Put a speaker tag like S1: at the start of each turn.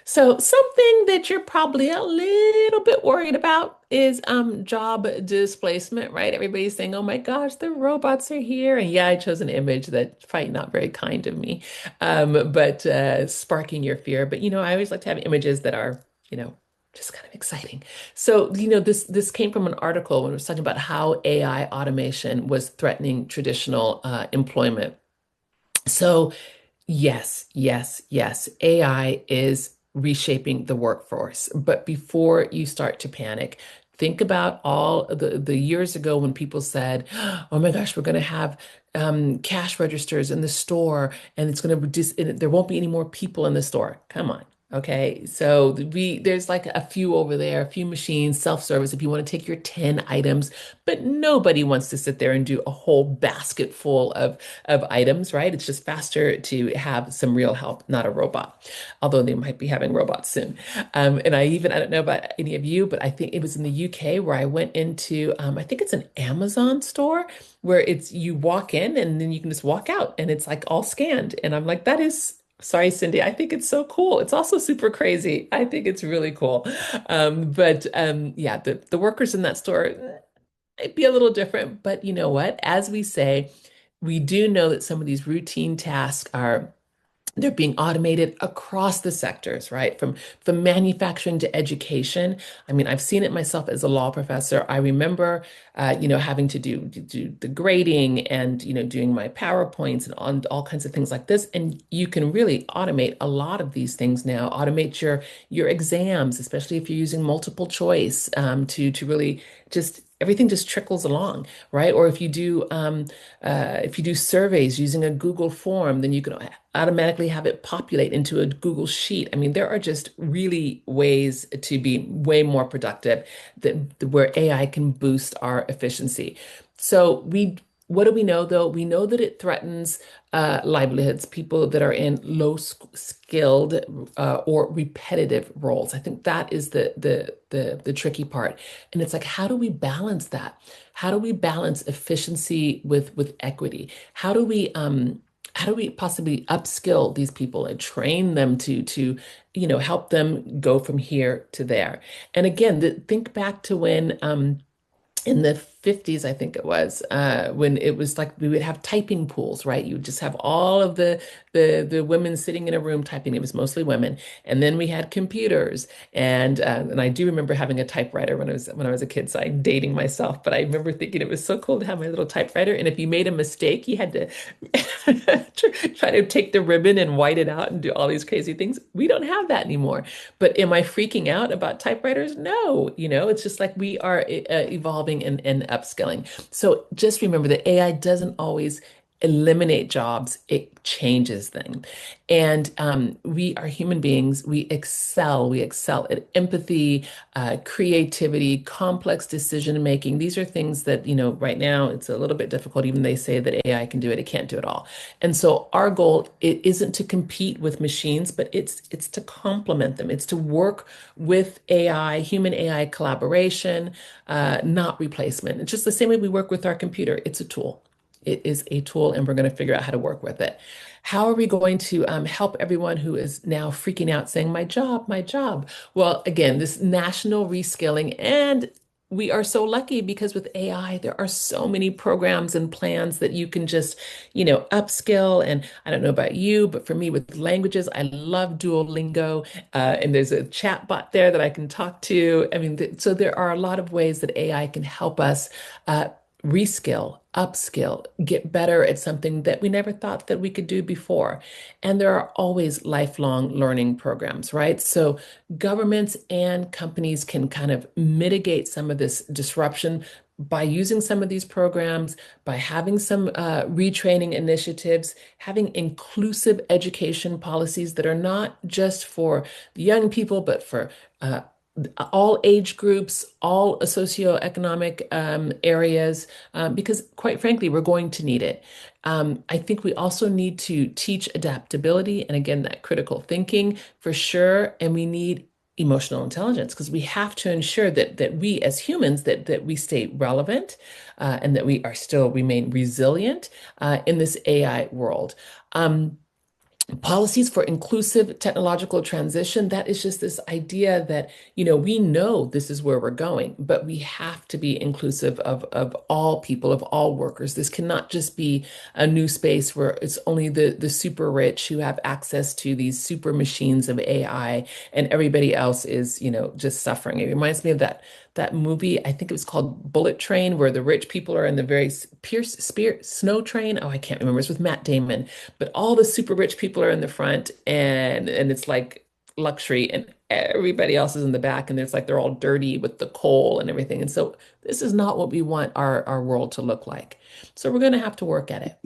S1: So something that you're probably a little bit worried about is job displacement, right? Everybody's saying, "Oh my gosh, the robots are here." And yeah, I chose an image that's probably not very kind of me, but sparking your fear. But I always like to have images that are, you know, just kind of exciting. So, this came from an article when it was talking about how AI automation was threatening traditional employment. So yes, yes, yes. AI is reshaping the workforce. But before you start to panic, think about all of the years ago when people said, "Oh my gosh, we're going to have cash registers in the store, and it's going to there won't be any more people in the store." Come on. Okay, so there's like a few over there, a few machines, self-service if you want to take your 10 items, but nobody wants to sit there and do a whole basket full of items, right? It's just faster to have some real help, not a robot, although they might be having robots soon. I don't know about any of you, but I think it was in the UK where I went into, I think it's an Amazon store where you walk in and then you can just walk out and it's like all scanned. And I'm like, that is, sorry, Cindy, I think it's so cool. It's also super crazy. I think it's really cool. But yeah, the workers in that store, might be a little different, but you know what? As we say, we do know that some of these routine tasks are they're being automated across the sectors, right? From manufacturing to education. I mean, I've seen it myself as a law professor. I remember, having to do the grading and doing my PowerPoints and on all kinds of things like this. And you can really automate a lot of these things now. Automate your exams, especially if you're using multiple choice, to really just everything just trickles along, right? Or if you do surveys using a Google form, then you can automatically have it populate into a Google Sheet. I mean, there are just really ways to be way more productive where AI can boost our efficiency. So what do we know though? We know that it threatens livelihoods, people that are in skilled or repetitive roles. I think that is the tricky part. And it's like, how do we balance that? How do we balance efficiency with equity? How do we possibly upskill these people and train them to help them go from here to there? And again, think back to when in the 50s, I think it was, when it was like we would have typing pools, right? You would just have all of the women sitting in a room typing. It was mostly women, and then we had computers, and I do remember having a typewriter when I was a kid. So I'm dating myself, but I remember thinking it was so cool to have my little typewriter. And if you made a mistake, you had to try to take the ribbon and white it out and do all these crazy things. We don't have that anymore. But am I freaking out about typewriters? No, it's just like we are evolving and upskilling. So just remember that AI doesn't always eliminate jobs, it changes them. And we are human beings. We excel at empathy, creativity, complex decision making. These are things that, right now it's a little bit difficult. Even they say that AI can do it, it can't do it all. And so our goal it isn't to compete with machines, but it's to complement them. It's to work with AI, human AI collaboration, not replacement. It's just the same way we work with our computer. It's a tool. It is a tool, and we're going to figure out how to work with it. How are we going to help everyone who is now freaking out saying, my job, my job? Well, again, this national reskilling, and we are so lucky because with AI, there are so many programs and plans that you can just, upskill. And I don't know about you, but for me with languages, I love Duolingo. And there's a chat bot there that I can talk to. I mean, so there are a lot of ways that AI can help us reskill, upskill, get better at something that we never thought that we could do before. And there are always lifelong learning programs, right? So governments and companies can kind of mitigate some of this disruption by using some of these programs, by having some retraining initiatives, having inclusive education policies that are not just for the young people, but for all age groups, all socioeconomic areas, because quite frankly, we're going to need it. I think we also need to teach adaptability and again, that critical thinking for sure. And we need emotional intelligence because we have to ensure that we as humans that we stay relevant and that we are still remain resilient in this AI world. Um, policies for inclusive technological transition, that is just this idea that, we know this is where we're going, but we have to be inclusive of all people, of all workers. This cannot just be a new space where it's only the super rich who have access to these super machines of AI and everybody else is, just suffering. It reminds me of that movie, I think it was called Bullet Train, where the rich people are in the very Pierce Spear Snow Train. Oh, I can't remember. It's with Matt Damon, but all the super rich people are in the front and it's like luxury and everybody else is in the back and it's like they're all dirty with the coal and everything. And so this is not what we want our world to look like. So we're going to have to work at it.